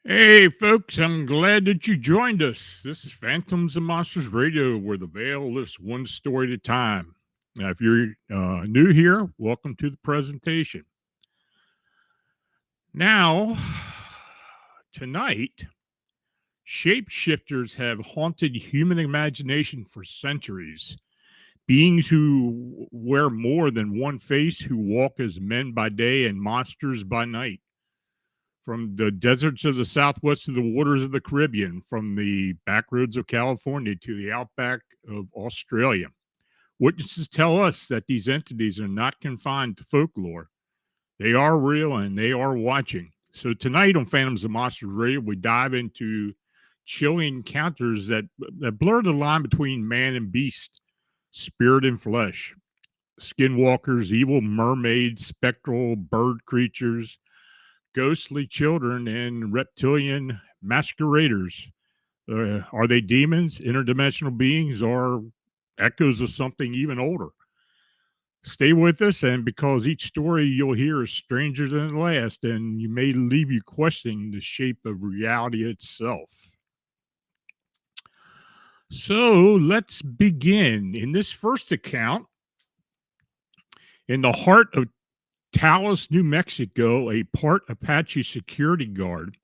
Hey, folks, I'm glad that you joined us. This is Phantoms and Monsters Radio, where the veil lifts one story at a time. Now, if you're new here, welcome to the presentation. Now, tonight, shapeshifters have haunted human imagination for centuries. Beings who wear more than one face, who walk as men by day and monsters by night. From the deserts of the Southwest to the waters of the Caribbean, from the backroads of California to the outback of Australia. Witnesses tell us that these entities are not confined to folklore. They are real and they are watching. So tonight on Phantoms of Monsters Radio, we dive into chilling encounters that blur the line between man and beast, spirit and flesh, skinwalkers, evil mermaids, spectral bird creatures, ghostly children, and reptilian masqueraders. Are they demons, interdimensional beings, or echoes of something even older? Stay with us, and because each story you'll hear is stranger than the last, and you may leave you questioning the shape of reality itself. So let's begin. In this first account, in the heart of Taos, New Mexico, a part Apache security guard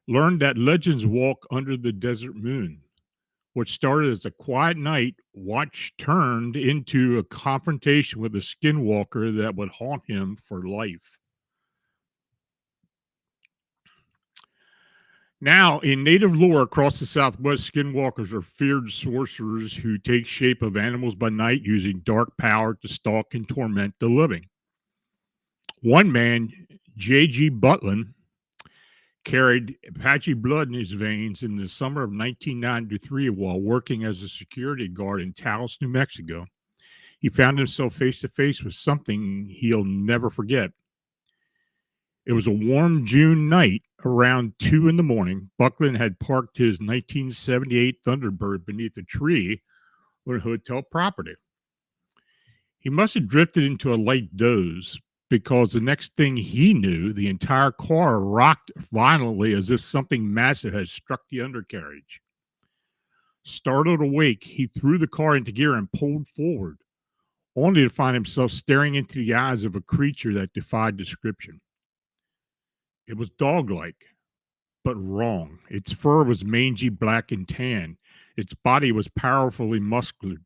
learned that legends walk under the desert moon. What started as a quiet night watch turned into a confrontation with a skinwalker that would haunt him for life. Now, in native lore across the Southwest, skinwalkers are feared sorcerers who take shape of animals by night, using dark power to stalk and torment the living. One man, J.G. Butlin, carried Apache blood in his veins in the summer of 1993 while working as a security guard in Taos, New Mexico. He found himself face to face with something he'll never forget. It was a warm June night around 2 in the morning. Butlin had parked his 1978 Thunderbird beneath a tree on a hotel property. He must have drifted into a light doze, because the next thing he knew, the entire car rocked violently as if something massive had struck the undercarriage. Startled awake, he threw the car into gear and pulled forward, only to find himself staring into the eyes of a creature that defied description. It was dog-like, but wrong. Its fur was mangy, black, and tan. Its body was powerfully muscular.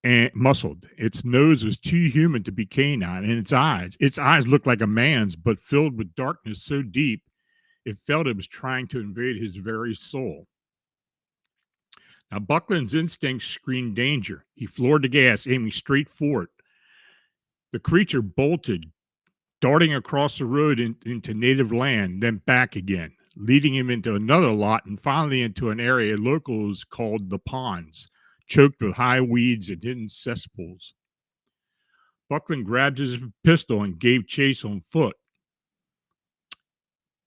and muscled. Its nose was too human to be canine, and its eyes looked like a man's, but filled with darkness so deep it felt it was trying to invade his very soul. Now, Buckland's instincts screamed danger. He floored the gas, aiming straight for it. The creature bolted, darting across the road into native land, then back again, leading him into another lot and finally into an area locals called the ponds, choked with high weeds and hidden cesspools. Buckland grabbed his pistol and gave chase on foot.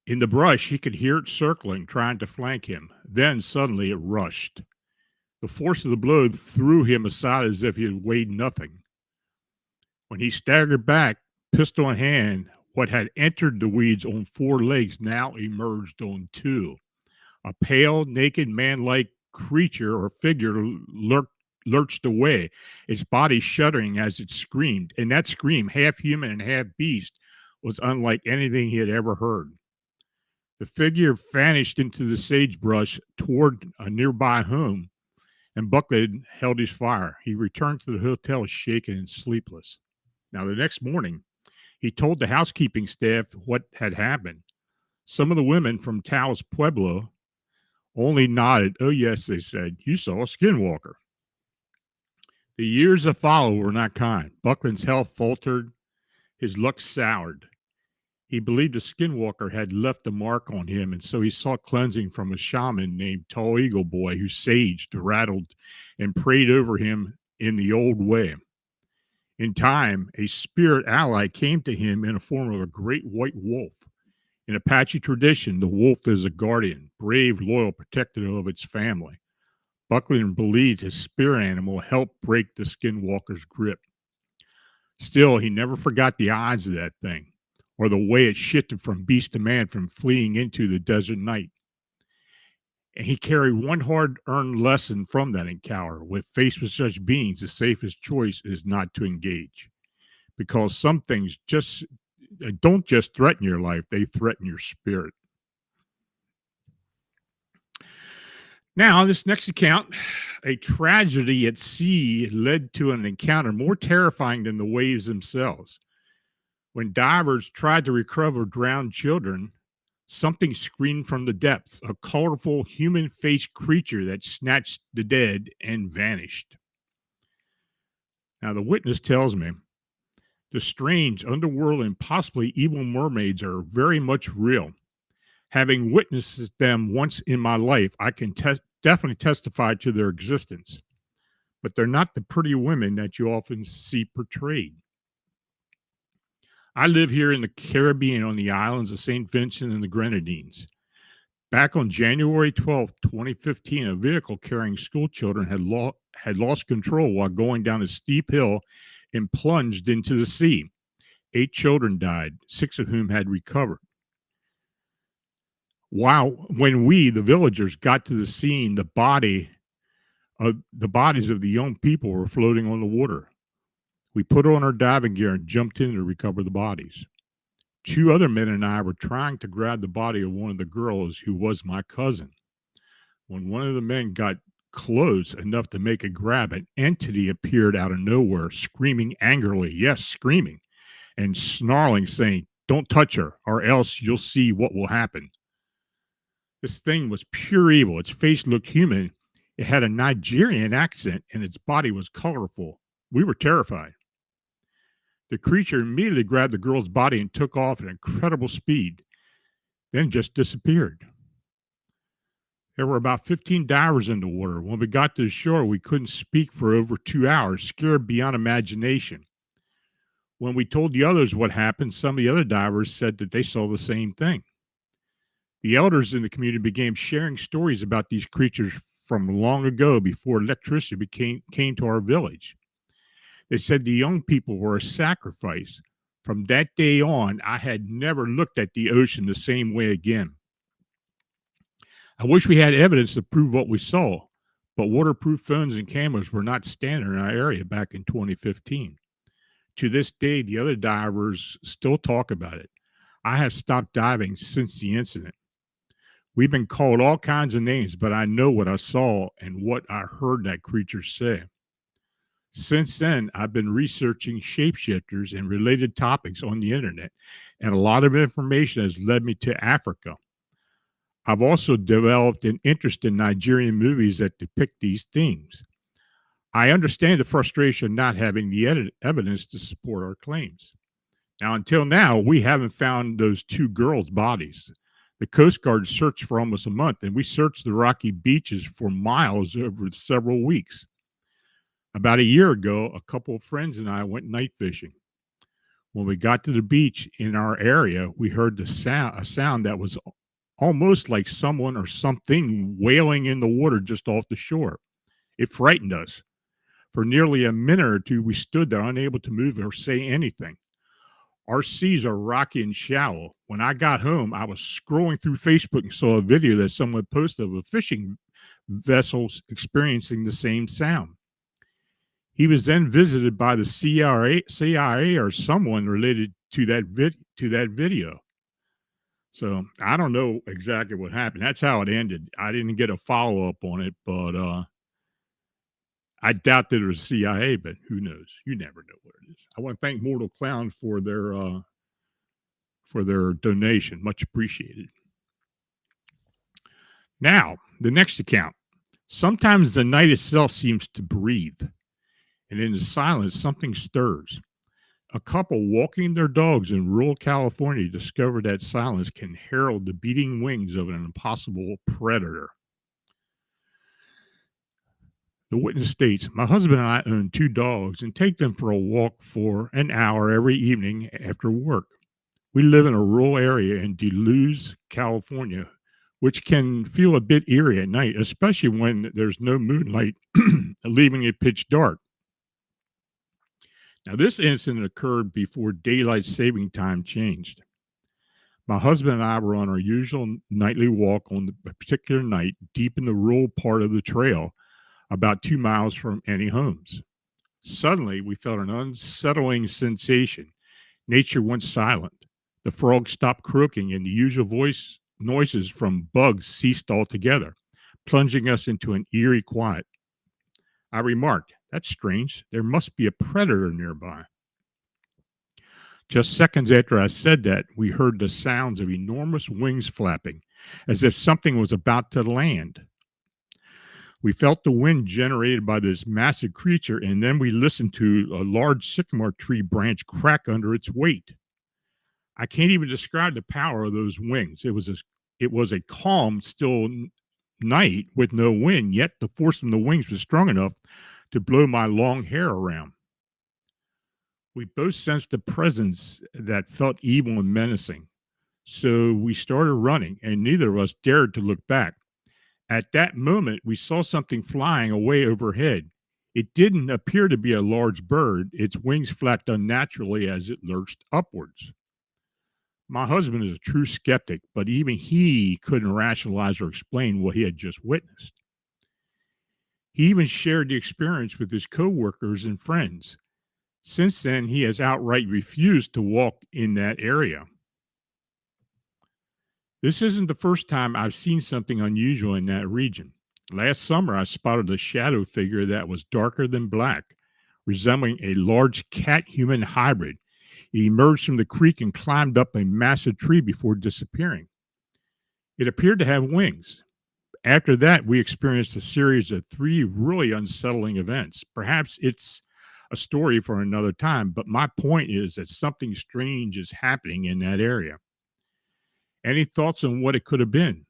In the brush, he could hear it circling, trying to flank him. Then suddenly it rushed. The force of the blow threw him aside as if he had weighed nothing. When he staggered back, pistol in hand, what had entered the weeds on four legs now emerged on two. A pale, naked, man-like creature or figure lurched away, its body shuddering as it screamed. And that scream, half human and half beast, was unlike anything he had ever heard. The figure vanished into the sagebrush toward a nearby home, and Buckland held his fire. He returned to the hotel shaken and sleepless. Now, the next morning, he told the housekeeping staff what had happened. Some of the women from Taos Pueblo only nodded. Oh, yes, they said, you saw a skinwalker. The years that followed were not kind. Buckland's health faltered. His luck soured. He believed a skinwalker had left a mark on him, and so he sought cleansing from a shaman named Tall Eagle Boy, who saged, rattled, and prayed over him in the old way. In time, a spirit ally came to him in the form of a great white wolf. In Apache tradition, the wolf is a guardian, brave, loyal, protector of its family. Buckland believed his spirit animal helped break the skinwalker's grip. Still, he never forgot the eyes of that thing, or the way it shifted from beast to man from fleeing into the desert night. And he carried one hard-earned lesson from that encounter. When faced with such beings, the safest choice is not to engage, because some things just don't just threaten your life, they threaten your spirit. Now, this next account, a tragedy at sea led to an encounter more terrifying than the waves themselves. When divers tried to recover drowned children, something screamed from the depths, a colorful human-faced creature that snatched the dead and vanished. Now, the witness tells me the strange underworld and possibly evil mermaids are very much real. Having witnessed them once in my life, I can definitely testify to their existence, but they're not the pretty women that you often see portrayed. I live here in the Caribbean on the islands of St. Vincent and the Grenadines. Back on January 12th, 2015, a vehicle carrying school children had lost control while going down a steep hill and plunged into the sea. 8 children died, 6 of whom had recovered. When we, the villagers, got to the scene, the bodies of the young people were floating on the water. We put on our diving gear and jumped in to recover the bodies. 2 other men and I were trying to grab the body of one of the girls who was my cousin. When one of the men got close enough to make a grab, an entity appeared out of nowhere, screaming angrily, yes, screaming, and snarling, saying, "Don't touch her, or else you'll see what will happen." This thing was pure evil. Its face looked human. It had a Nigerian accent, and its body was colorful. We were terrified. The creature immediately grabbed the girl's body and took off at incredible speed, then just disappeared. There were about 15 divers in the water. When we got to the shore, we couldn't speak for over 2 hours, scared beyond imagination. When we told the others what happened, some of the other divers said that they saw the same thing. The elders in the community began sharing stories about these creatures from long ago, before electricity came to our village. They said the young people were a sacrifice. From that day on, I had never looked at the ocean the same way again. I wish we had evidence to prove what we saw, but waterproof phones and cameras were not standard in our area back in 2015. To this day, the other divers still talk about it. I have stopped diving since the incident. We've been called all kinds of names, but I know what I saw and what I heard that creature say. Since then, I've been researching shapeshifters and related topics on the internet, and a lot of information has led me to Africa. I've also developed an interest in Nigerian movies that depict these themes. I understand the frustration of not having the evidence to support our claims. Now, until now, we haven't found those two girls' bodies. The Coast Guard searched for almost a month, and we searched the rocky beaches for miles over several weeks. About a year ago, a couple of friends and I went night fishing. When we got to the beach in our area, we heard a sound that was almost like someone or something wailing in the water just off the shore. It frightened us. For nearly a minute or two, we stood there unable to move or say anything. Our seas are rocky and shallow. When I got home, I was scrolling through Facebook and saw a video that someone posted of a fishing vessel experiencing the same sound. He was then visited by the CIA or someone related to that video. So I don't know exactly what happened. That's how it ended. I didn't get a follow up on it, but I doubt that it was CIA. But who knows? You never know what it is. I want to thank Mortal Clown for their donation. Much appreciated. Now, the next account. Sometimes the night itself seems to breathe, and in the silence, something stirs. A couple walking their dogs in rural California discovered that silence can herald the beating wings of an impossible predator. The witness states, my husband and I own two dogs and take them for a walk for an hour every evening after work. We live in a rural area in Duluth, California, which can feel a bit eerie at night, especially when there's no moonlight, leaving it pitch dark. Now, this incident occurred before daylight saving time changed. My husband and I were on our usual nightly walk on a particular night deep in the rural part of the trail, about 2 miles from any homes. Suddenly, we felt an unsettling sensation. Nature went silent. The frogs stopped croaking, and the usual noises from bugs ceased altogether, plunging us into an eerie quiet. I remarked, that's strange. There must be a predator nearby. Just seconds after I said that, we heard the sounds of enormous wings flapping, as if something was about to land. We felt the wind generated by this massive creature, and then we listened to a large sycamore tree branch crack under its weight. I can't even describe the power of those wings. It was a calm, still night with no wind, yet the force from the wings was strong enough to blow my long hair around. We both sensed a presence that felt evil and menacing. So we started running, and neither of us dared to look back. At that moment, we saw something flying away overhead. It didn't appear to be a large bird. Its wings flapped unnaturally as it lurched upwards. My husband is a true skeptic, but even he couldn't rationalize or explain what he had just witnessed. He even shared the experience with his coworkers and friends. Since then, he has outright refused to walk in that area. This isn't the first time I've seen something unusual in that region. Last summer, I spotted a shadow figure that was darker than black, resembling a large cat-human hybrid. It emerged from the creek and climbed up a massive tree before disappearing. It appeared to have wings. After that, we experienced a series of 3 really unsettling events. Perhaps it's a story for another time, but my point is that something strange is happening in that area. Any thoughts on what it could have been?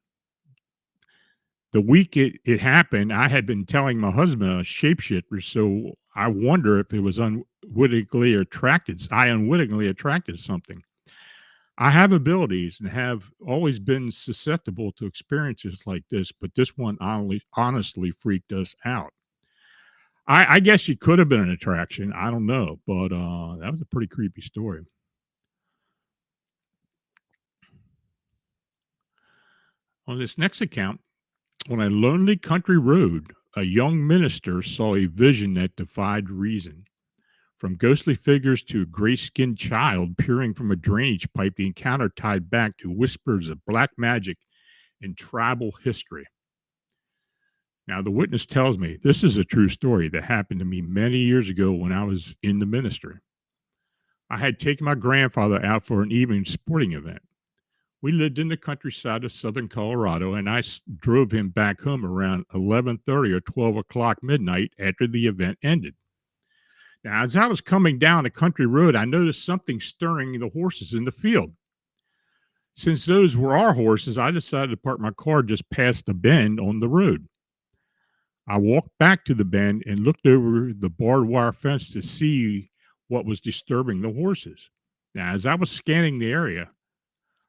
The week it happened, I had been telling my husband a shapeshifter, so I wonder if it was unwittingly attracted. I unwittingly attracted something. I have abilities and have always been susceptible to experiences like this, but this one honestly freaked us out. I guess it could have been an attraction. I don't know, but that was a pretty creepy story. On this next account, on a lonely country road, a young minister saw a vision that defied reason. From ghostly figures to a gray skinned child peering from a drainage pipe, the encounter tied back to whispers of black magic and tribal history. Now, the witness tells me this is a true story that happened to me many years ago when I was in the ministry. I had taken my grandfather out for an evening sporting event. We lived in the countryside of southern Colorado, and drove him back home around 11:30 or 12 o'clock midnight after the event ended. Now, as I was coming down a country road, I noticed something stirring the horses in the field. Since those were our horses, I decided to park my car just past the bend on the road. I walked back to the bend and looked over the barbed wire fence to see what was disturbing the horses. Now, as I was scanning the area,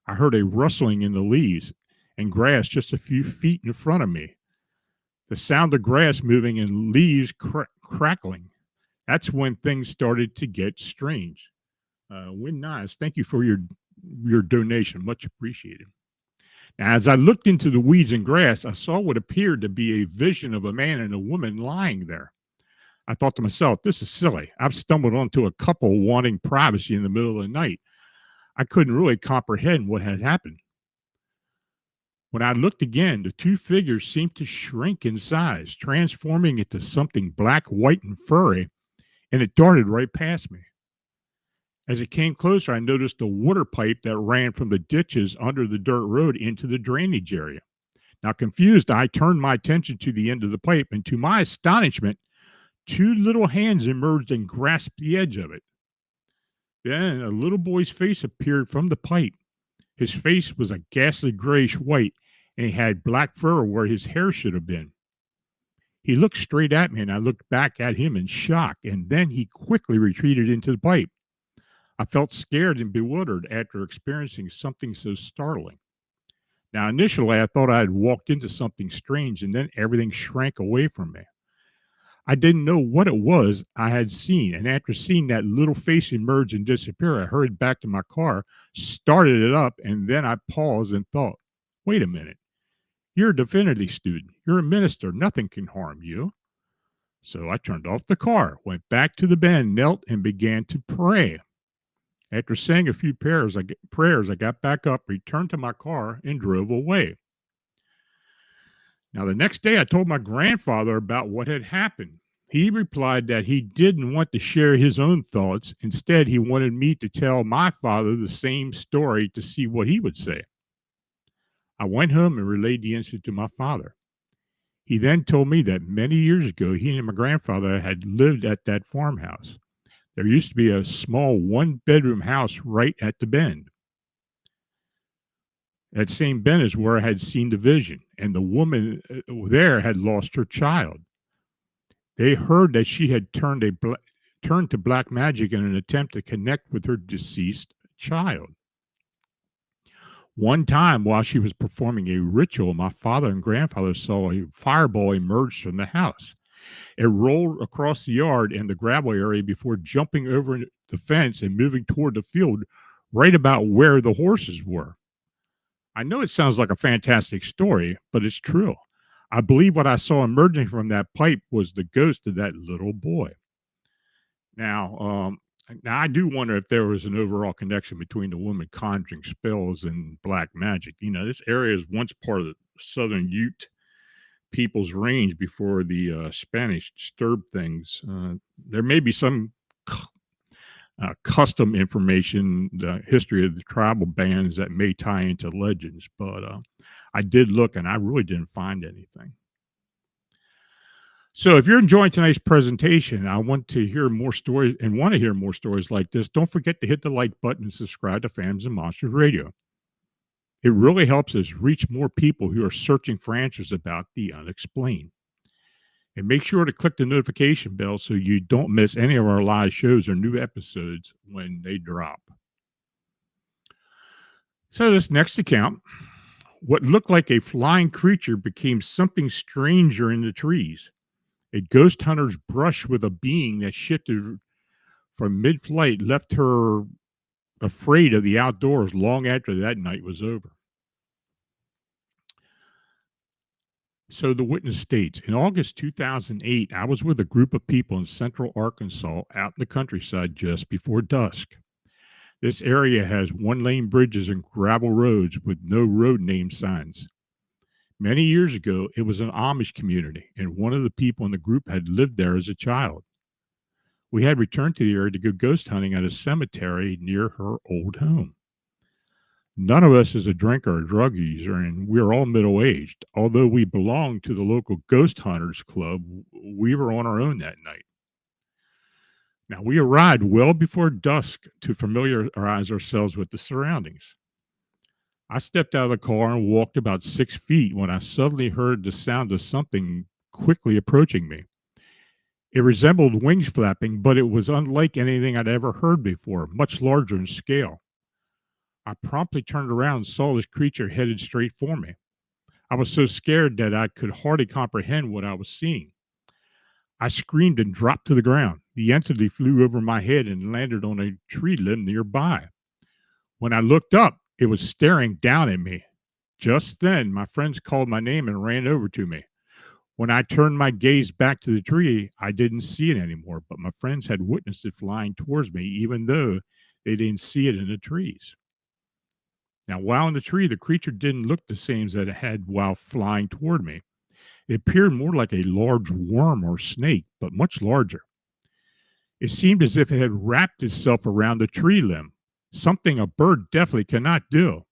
I heard a rustling in the leaves and grass just a few feet in front of me. The sound of grass moving and leaves crackling. That's when things started to get strange. Win Nice, thank you for your donation. Much appreciated. Now, as I looked into the weeds and grass, I saw what appeared to be a vision of a man and a woman lying there. I thought to myself, this is silly. I've stumbled onto a couple wanting privacy in the middle of the night. I couldn't really comprehend what had happened. When I looked again, the two figures seemed to shrink in size, transforming into something black, white, and furry, and it darted right past me. As it came closer, I noticed a water pipe that ran from the ditches under the dirt road into the drainage area. Now, confused, I turned my attention to the end of the pipe, and to my astonishment, two little hands emerged and grasped the edge of it. Then a little boy's face appeared from the pipe. His face was a ghastly grayish white, and he had black fur where his hair should have been. He looked straight at me, and I looked back at him in shock, and then he quickly retreated into the pipe. I felt scared and bewildered after experiencing something so startling. Now, initially, I thought I had walked into something strange, and then everything shrank away from me. I didn't know what it was I had seen, and after seeing that little face emerge and disappear, I hurried back to my car, started it up, and then I paused and thought, wait a minute, you're a divinity student, you're a minister, nothing can harm you. So I turned off the car, went back to the bend, knelt, and began to pray. After saying a few prayers, I got back up, returned to my car, and drove away. Now, the next day, I told my grandfather about what had happened. He replied that he didn't want to share his own thoughts. Instead, he wanted me to tell my father the same story to see what he would say. I went home and relayed the incident to my father. He then told me that many years ago, he and my grandfather had lived at that farmhouse. There used to be a small one-bedroom house right at the bend. That same bend is where I had seen the vision, and the woman there had lost her child. They heard that she had turned to black magic in an attempt to connect with her deceased child. One time, while she was performing a ritual, my father and grandfather saw a fireball emerge from the house. It rolled across the yard and the gravel area before jumping over the fence and moving toward the field right about where the horses were. I know it sounds like a fantastic story, but it's true. I believe what I saw emerging from that pipe was the ghost of that little boy. Now, now I do wonder if there was an overall connection between the woman conjuring spells and black magic. You know, this area is once part of the Southern Ute people's range before the Spanish disturbed things. There may be some custom information, the history of the tribal bands that may tie into legends, but I did look and I really didn't find anything. So if you're enjoying tonight's presentation, I want to hear more stories and want to hear more stories like this. Don't forget to hit the like button and subscribe to Phantoms and Monsters Radio. It really helps us reach more people who are searching for answers about the unexplained. And make sure to click the notification bell so you don't miss any of our live shows or new episodes when they drop. So this next account, what looked like a flying creature became something stranger in the trees. A ghost hunter's brush with a being that shifted from mid-flight left her afraid of the outdoors long after that night was over. So the witness states, in August 2008, I was with a group of people in central Arkansas out in the countryside just before dusk. This area has one-lane bridges and gravel roads with no road name signs. Many years ago, it was an Amish community, and one of the people in the group had lived there as a child. We had returned to the area to go ghost hunting at a cemetery near her old home. None of us is a drinker or drug user, and we're all middle aged. Although we belonged to the local ghost hunters club, we were on our own that night. Now, we arrived well before dusk to familiarize ourselves with the surroundings. I stepped out of the car and walked about 6 feet when I suddenly heard the sound of something quickly approaching me. It resembled wings flapping, but it was unlike anything I'd ever heard before, much larger in scale. I promptly turned around and saw this creature headed straight for me. I was so scared that I could hardly comprehend what I was seeing. I screamed and dropped to the ground. The entity flew over my head and landed on a tree limb nearby. When I looked up, it was staring down at me. Just then, my friends called my name and ran over to me. When I turned my gaze back to the tree, I didn't see it anymore, but my friends had witnessed it flying towards me, even though they didn't see it in the trees. Now, while in the tree, the creature didn't look the same as it had while flying toward me. It appeared more like a large worm or snake, but much larger. It seemed as if it had wrapped itself around the tree limb, something a bird definitely cannot do.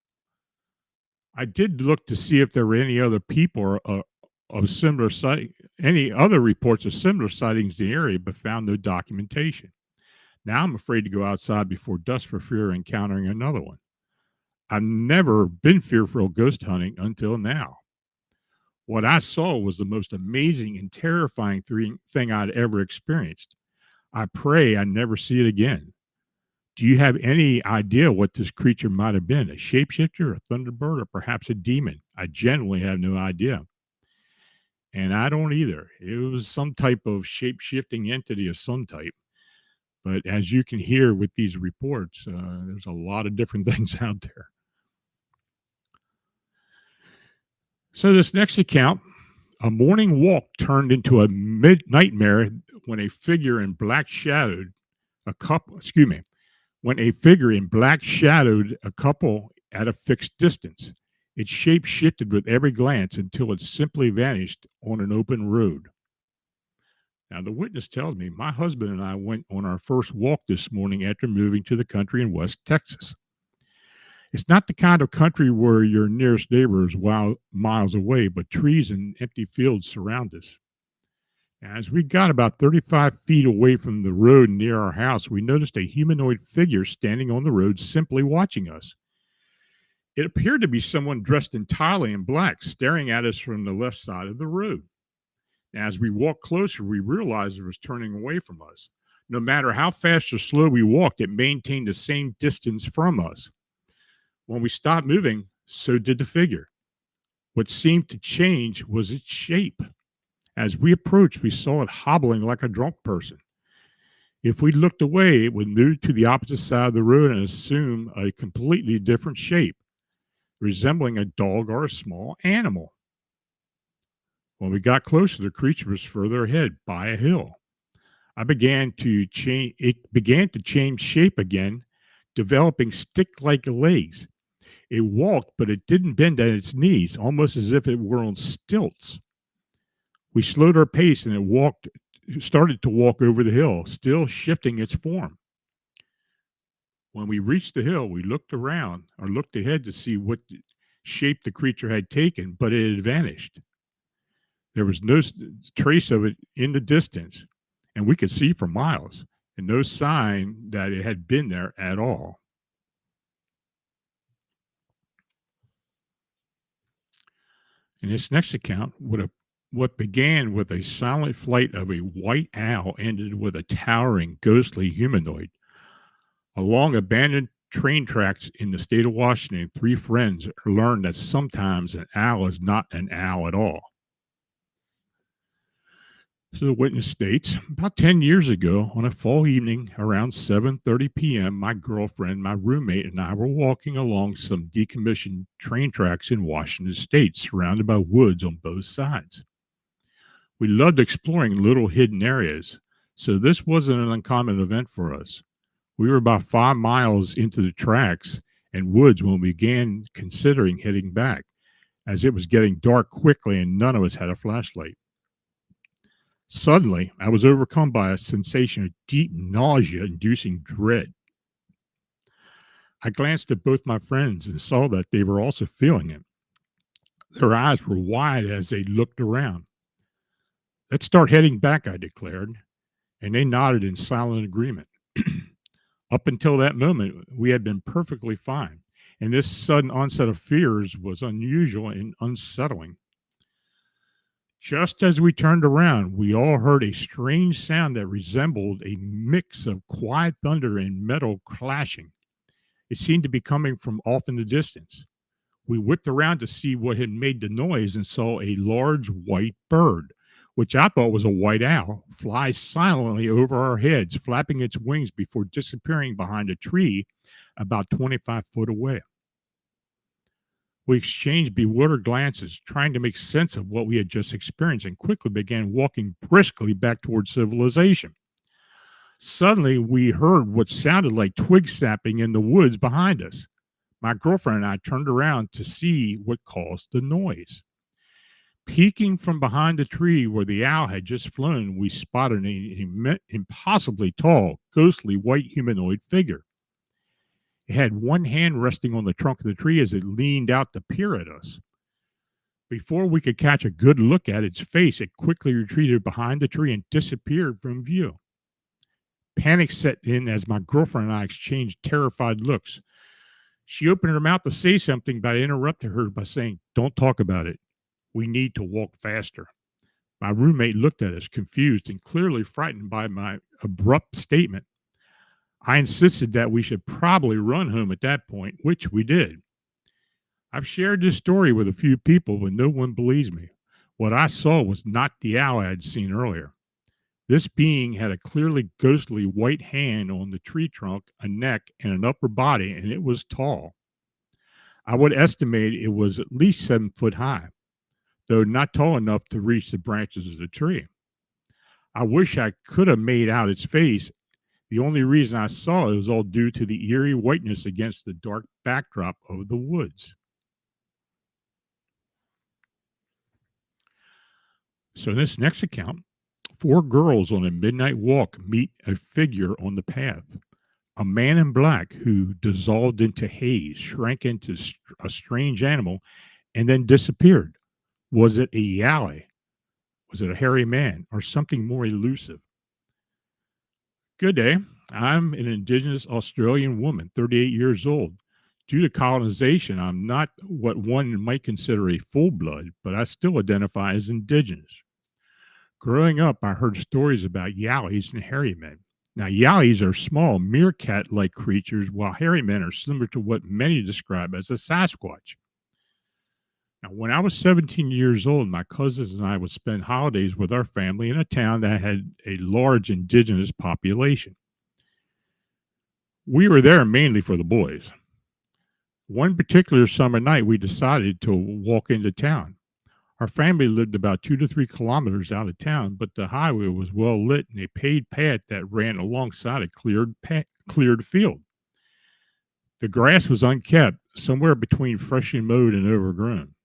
I did look to see if there were any other people or of similar sight, any other reports of similar sightings in the area, but found no documentation. Now I'm afraid to go outside before dusk for fear of encountering another one. I've never been fearful of ghost hunting until now. What I saw was the most amazing and terrifying thing I'd ever experienced. I pray I never see it again. Do you have any idea what this creature might have been? A shapeshifter, a thunderbird, or perhaps a demon? I genuinely have no idea. And I don't either. It was some type of shape shifting entity of some type. But as you can hear with these reports, there's a lot of different things out there. So, this next account, a morning walk turned into a nightmare when a figure in black shadowed a couple, excuse me, when a figure in black shadowed a couple at a fixed distance. Its shape shifted with every glance until it simply vanished on an open road. Now, the witness tells me my husband and I went on our first walk this morning after moving to the country in West Texas. It's not the kind of country where your nearest neighbor is miles away, but trees and empty fields surround us. As we got about 35 feet away from the road near our house, we noticed a humanoid figure standing on the road simply watching us. It appeared to be someone dressed entirely in black, staring at us from the left side of the road. As we walked closer, we realized it was turning away from us. No matter how fast or slow we walked, it maintained the same distance from us. When we stopped moving, so did the figure. What seemed to change was its shape. As we approached, we saw it hobbling like a drunk person. If we looked away, it would move to the opposite side of the road and assume a completely different shape, resembling a dog or a small animal. When we got closer, the creature was further ahead by a hill. It began to change shape again, developing stick-like legs. It walked, but it didn't bend at its knees, almost as if it were on stilts. We slowed our pace and it started to walk over the hill, still shifting its form. When we reached the hill, we looked ahead to see what shape the creature had taken, but it had vanished. There was no trace of it in the distance, and we could see for miles, and no sign that it had been there at all. In this next account, what began with a silent flight of a white owl ended with a towering, ghostly humanoid. Along abandoned train tracks in the state of Washington, 3 friends learned that sometimes an owl is not an owl at all. So the witness states, about 10 years ago, on a fall evening around 7:30 p.m., my girlfriend, my roommate, and I were walking along some decommissioned train tracks in Washington state, surrounded by woods on both sides. We loved exploring little hidden areas, so this wasn't an uncommon event for us. We were about 5 miles into the tracks and woods when we began considering heading back. as it was getting dark quickly and none of us had a flashlight. Suddenly, I was overcome by a sensation of deep nausea inducing dread. I glanced at both my friends and saw that they were also feeling it. Their eyes were wide as they looked around. "Let's start heading back," I declared, and they nodded in silent agreement. Up until that moment, we had been perfectly fine, and this sudden onset of fears was unusual and unsettling. Just as we turned around, we all heard a strange sound that resembled a mix of quiet thunder and metal clashing. It seemed to be coming from off in the distance. We whipped around to see what had made the noise and saw a large white bird, which I thought was a white owl, fly silently over our heads, flapping its wings before disappearing behind a tree about 25 foot away. We exchanged bewildered glances, trying to make sense of what we had just experienced, and quickly began walking briskly back towards civilization. Suddenly, we heard what sounded like twig snapping in the woods behind us. My girlfriend and I turned around to see what caused the noise. Peeking from behind the tree where the owl had just flown, we spotted an impossibly tall, ghostly white humanoid figure. It had one hand resting on the trunk of the tree as it leaned out to peer at us. Before we could catch a good look at its face, it quickly retreated behind the tree and disappeared from view. Panic set in as my girlfriend and I exchanged terrified looks. She opened her mouth to say something, but I interrupted her by saying, "Don't talk about it. We need to walk faster." My roommate looked at us, confused and clearly frightened by my abrupt statement. I insisted that we should probably run home at that point, which we did. I've shared this story with a few people, but no one believes me. What I saw was not the owl I had seen earlier. This being had a clearly ghostly white hand on the tree trunk, a neck, and an upper body, and it was tall. I would estimate it was at least 7 foot high, though not tall enough to reach the branches of the tree. I wish I could have made out its face. The only reason I saw it was all due to the eerie whiteness against the dark backdrop of the woods. So, in this next account, four girls on a midnight walk meet a figure on the path. A man in black who dissolved into haze, shrank into a strange animal, and then disappeared. Was it a yali? Was it a hairy man or something more elusive? Good day. I'm an Indigenous Australian woman, 38 years old. Due to colonization, I'm not what one might consider a full blood, but I still identify as Indigenous. Growing up, I heard stories about yalis and hairy men. Now, yalis are small, meerkat like creatures, while hairy men are similar to what many describe as a Sasquatch. Now, when I was 17 years old, my cousins and I would spend holidays with our family in a town that had a large indigenous population. We were there mainly for the boys. One particular summer night, we decided to walk into town. Our family lived about 2 to 3 kilometers out of town, but the highway was well lit and a paved path that ran alongside a cleared field. The grass was unkept, somewhere between freshly mowed and overgrown.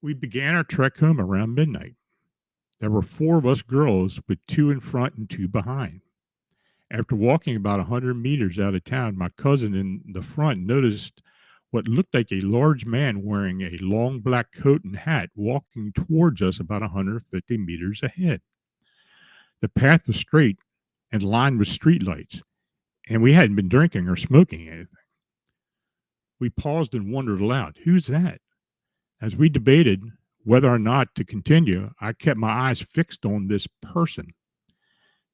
We began our trek home around midnight. There were four of us girls, with two in front and two behind. After walking about 100 meters out of town, my cousin in the front noticed what looked like a large man wearing a long black coat and hat walking towards us about 150 meters ahead. The path was straight and lined with streetlights, and we hadn't been drinking or smoking anything. We paused and wondered aloud, "Who's that?" As we debated whether or not to continue, I kept my eyes fixed on this person.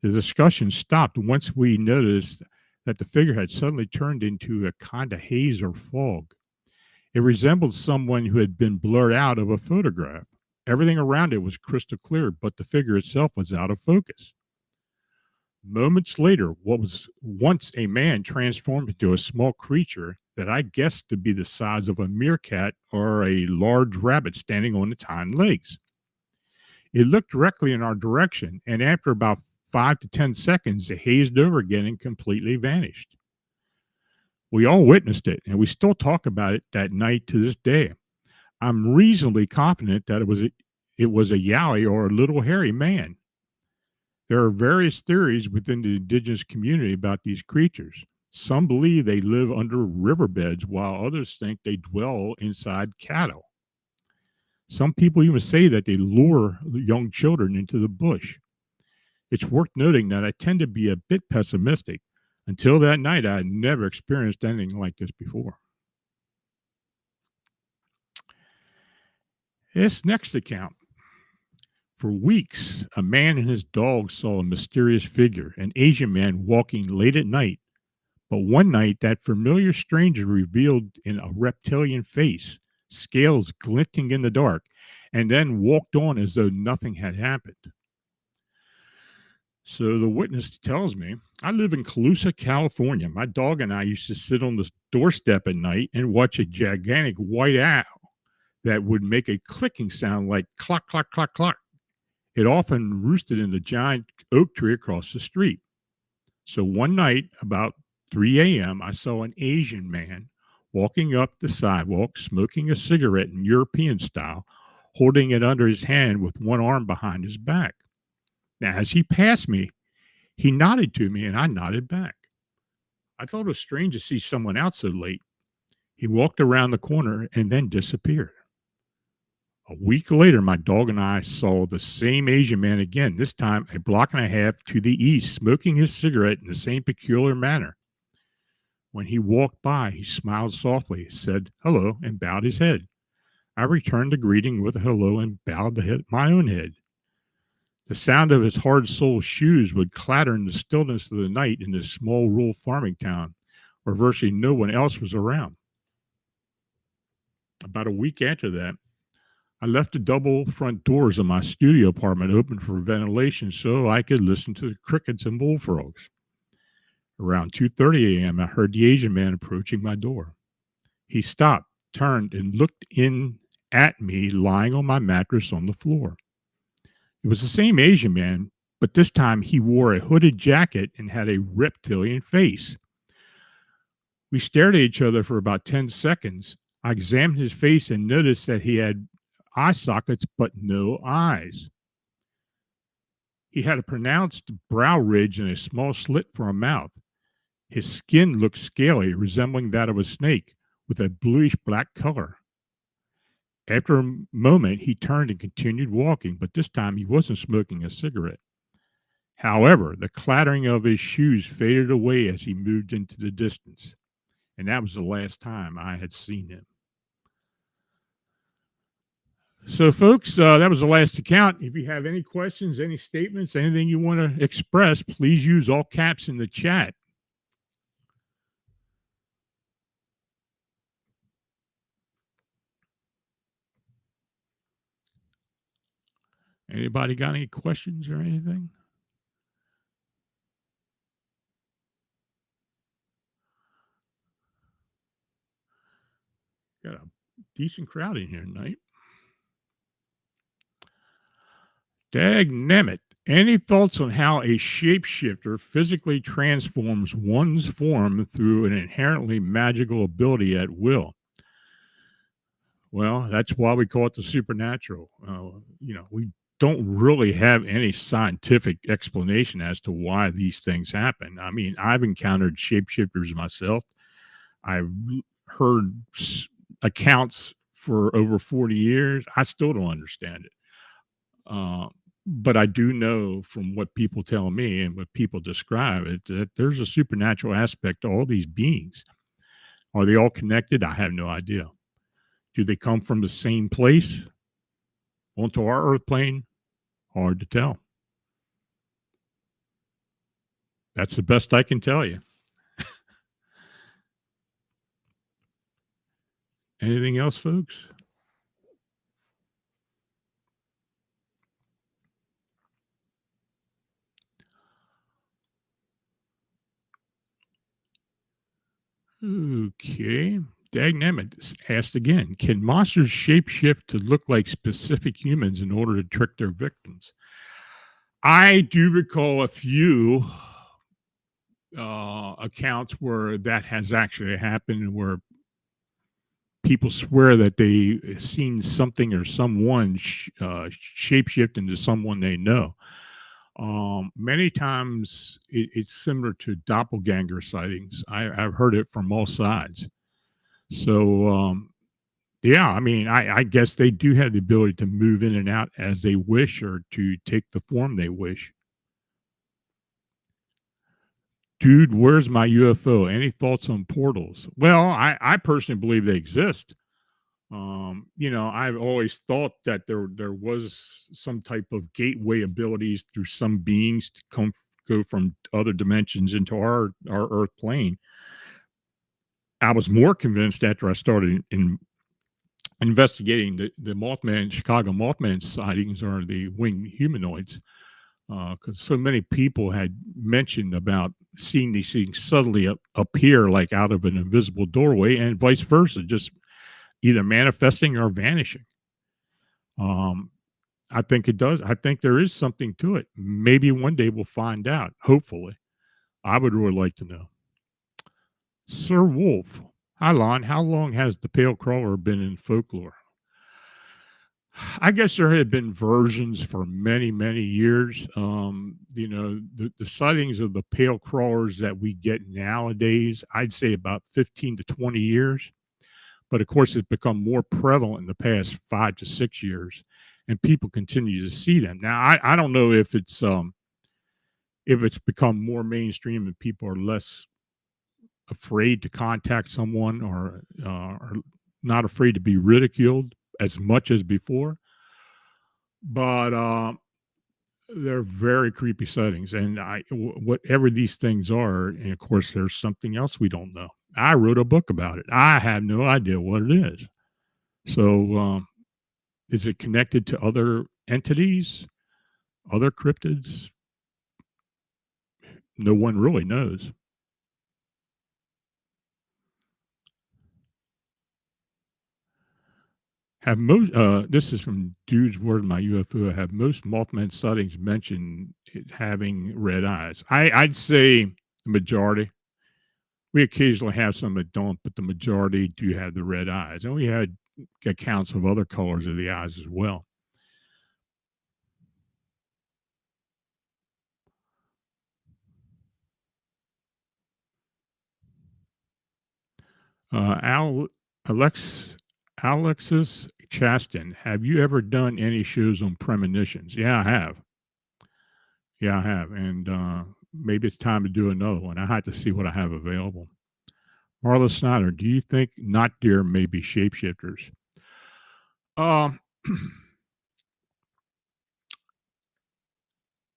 The discussion stopped once we noticed that the figure had suddenly turned into a kind of haze or fog. It resembled someone who had been blurred out of a photograph. Everything around it was crystal clear, but the figure itself was out of focus. Moments later, what was once a man transformed into a small creature that I guessed to be the size of a meerkat or a large rabbit standing on its hind legs. It looked directly in our direction, and after about 5 to 10 seconds, it hazed over again and completely vanished. We all witnessed it, and we still talk about it that night to this day. I'm reasonably confident that it was a yowie or a little hairy man. There are various theories within the indigenous community about these creatures. Some believe they live under riverbeds, while others think they dwell inside cattle. Some people even say that they lure young children into the bush. It's worth noting that I tend to be a bit pessimistic. Until that night, I had never experienced anything like this before. This next account. For weeks, a man and his dog saw a mysterious figure, an Asian man walking late at night. But one night, that familiar stranger revealed in a reptilian face, scales glinting in the dark, and then walked on as though nothing had happened. So the witness tells me, I live in Colusa, California. My dog and I used to sit on the doorstep at night and watch a gigantic white owl that would make a clicking sound like clock, clock, clock, clock. It often roosted in the giant oak tree across the street. So one night, about 3 a.m., I saw an Asian man walking up the sidewalk, smoking a cigarette in European style, holding it under his hand with one arm behind his back. Now, as he passed me, he nodded to me and I nodded back. I thought it was strange to see someone out so late. He walked around the corner and then disappeared. A week later, my dog and I saw the same Asian man again, this time a block and a half to the east, smoking his cigarette in the same peculiar manner. When he walked by, he smiled softly, said hello, and bowed his head. I returned the greeting with a hello and bowed my own head. The sound of his hard soled shoes would clatter in the stillness of the night in this small rural farming town where virtually no one else was around. About a week after that, I left the double front doors of my studio apartment open for ventilation so I could listen to the crickets and bullfrogs. Around 2:30 a.m., I heard the Asian man approaching my door. He stopped, turned, and looked in at me lying on my mattress on the floor. It was the same Asian man, but this time he wore a hooded jacket and had a reptilian face. We stared at each other for about 10 seconds. I examined his face and noticed that he had eye sockets but no eyes. He had a pronounced brow ridge and a small slit for a mouth. His skin looked scaly, resembling that of a snake, with a bluish black color. After a moment, he turned and continued walking, but this time he wasn't smoking a cigarette. However, the clattering of his shoes faded away as he moved into the distance, and that was the last time I had seen him. So, folks, that was the last account. If you have any questions, any statements, anything you want to express, please use all caps in the chat. Anybody got any questions or anything? Got a decent crowd in here tonight. Dagnammit. Any thoughts on how a shapeshifter physically transforms one's form through an inherently magical ability at will? Well, that's why we call it the supernatural. We don't really have any scientific explanation as to why these things happen. I mean, I've encountered shapeshifters myself. I've heard accounts for over 40 years. I still don't understand it. But I do know from what people tell me and what people describe it that there's a supernatural aspect to all these beings. Are they all connected? I have no idea. Do they come from the same place onto our earth plane? Hard to tell. That's the best I can tell you. Anything else, folks? Okay. Dagnammit asked again, can monsters shapeshift to look like specific humans in order to trick their victims? I do recall a few accounts where that has actually happened, where people swear that they seen something or someone shapeshift into someone they know. Many times it's similar to doppelganger sightings. I've heard it from all sides. So, yeah, I mean, I guess they do have the ability to move in and out as they wish or to take the form they wish. Dude, where's my UFO? Any thoughts on portals? Well, I personally believe they exist. I've always thought that there was some type of gateway abilities through some beings to go from other dimensions into our Earth plane. I was more convinced after I started investigating the Mothman, Chicago Mothman sightings or the winged humanoids, because so many people had mentioned about seeing these things suddenly appear like out of an invisible doorway and vice versa, just either manifesting or vanishing. Um, I think it does. I think there is something to it. Maybe one day we'll find out. Hopefully, I would really like to know. Sir Wolf, hi Lon. How long has the pale crawler been in folklore? I guess there had been versions for many, many years. The sightings of the pale crawlers that we get nowadays, I'd say about 15 to 20 years. But of course, it's become more prevalent in the past 5 to 6 years, and people continue to see them. Now, I don't know if it's become more mainstream and people are less afraid to contact someone or not afraid to be ridiculed as much as before. But they're very creepy sightings, and whatever these things are, and of course, there's something else we don't know. I wrote a book about it. I have no idea what it is. So, is it connected to other entities, other cryptids? No one really knows. Have most this is from Dude's Word My UFO. Have most Mothman sightings mentioned it having red eyes? I'd say the majority. We occasionally have some that don't, but the majority do have the red eyes. And we had accounts of other colors of the eyes as well. Al Alex Alexis Chaston, have you ever done any shows on premonitions? Yeah, I have. Yeah, I have. And maybe it's time to do another one. I had to see what I have available. Marla Snyder, do you think not deer may be shapeshifters? Um,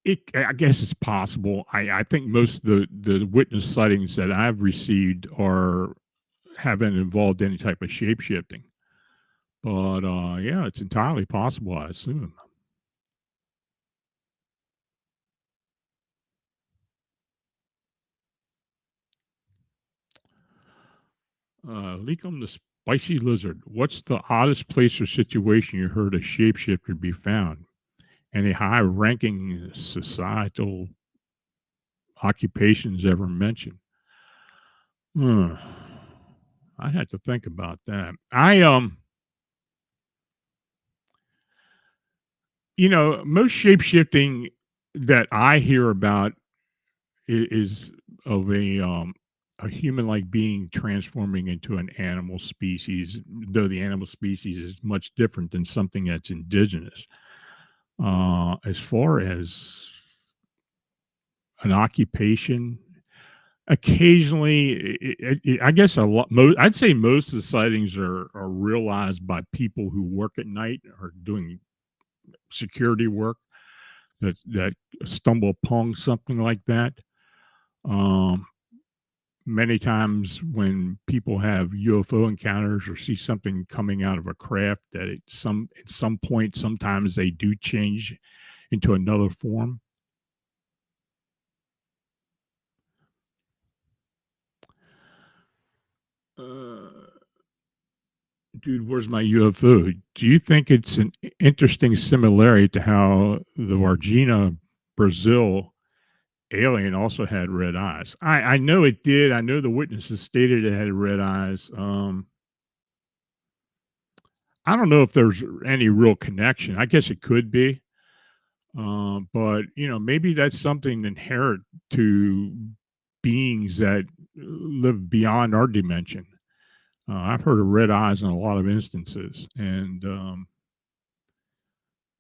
I guess it's possible. I think most of the witness sightings that I've received are haven't involved any type of shape shifting. But yeah, it's entirely possible. I assume. Leakum the spicy lizard. What's the oddest place or situation you heard a shapeshifter be found? Any high-ranking societal occupations ever mentioned? Hmm. I had to think about that. Most shape-shifting that I hear about is of a human-like being transforming into an animal species, though the animal species is much different than something that's indigenous. As far as an occupation, occasionally, I guess a lot. I'd say most of the sightings are realized by people who work at night or doing security work that stumble upon something like that. Um, Many times when people have UFO encounters or see something coming out of a craft, that at some point sometimes they do change into another form. Uh, Dude, where's my UFO? Do you think it's an interesting similarity to how the Varginha, Brazil alien also had red eyes? I know it did. I know the witnesses stated it had red eyes. I don't know if there's any real connection. I guess it could be, but maybe that's something inherent to beings that live beyond our dimension. I've heard of red eyes in a lot of instances, and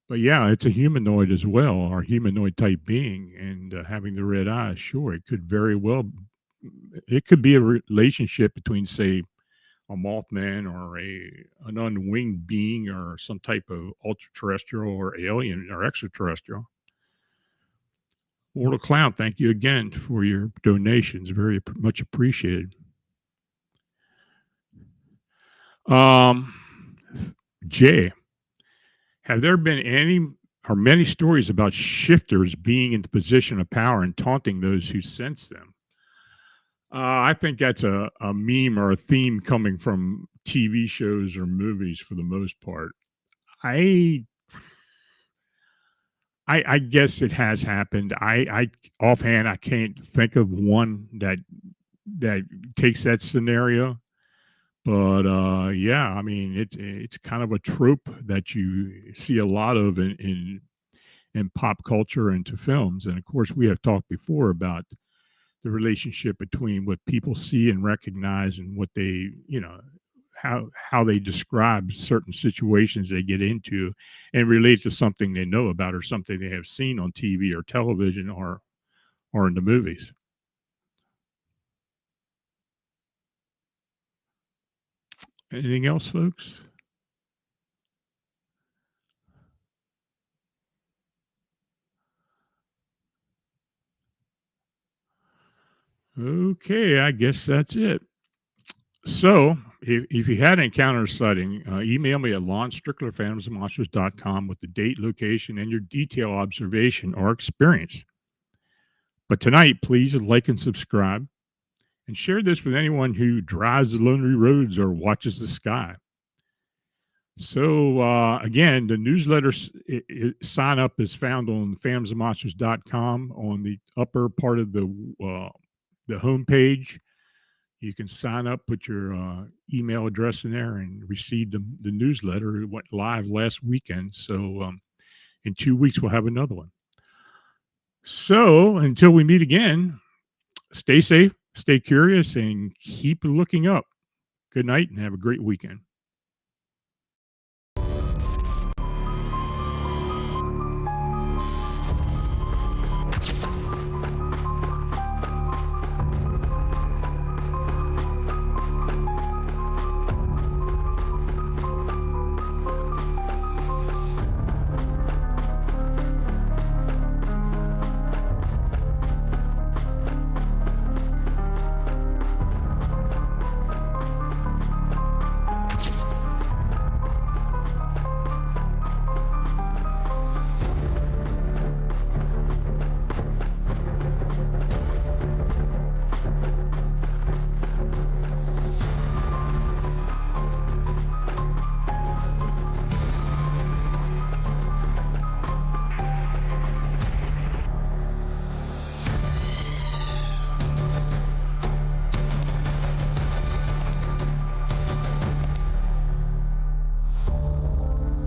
but yeah, it's a humanoid as well, or humanoid type being, and having the red eyes. Sure, it could very well. It could be a relationship between, say, a Mothman or an unwinged being or some type of ultra terrestrial or alien or extraterrestrial. Mortal Clown, thank you again for your donations. Very much appreciated. Um, Jay, have there been any or many stories about shifters being in the position of power and taunting those who sense them? I think that's a meme or a theme coming from TV shows or movies for the most part. I I guess it has happened. I offhand I can't think of one that takes that scenario, but yeah, I mean it's kind of a trope that you see a lot of in pop culture and to films. And of course, we have talked before about the relationship between what people see and recognize and what they, how they describe certain situations they get into and relate to something they know about or something they have seen on TV or television or in the movies. Anything else, folks? Okay, I guess that's it. So, if you had an encounter or sighting, email me at lonstricklerphantomsandmonsters.com with the date, location, and your detailed observation or experience. But tonight, please like and subscribe and share this with anyone who drives the lonely roads or watches the sky. So, again, the newsletter sign up is found on phantomsandmonsters.com on the upper part of the homepage. You can sign up, put your email address in there, and receive the newsletter. It went live last weekend. So, in 2 weeks, we'll have another one. So, until we meet again, stay safe, stay curious, and keep looking up. Good night and have a great weekend.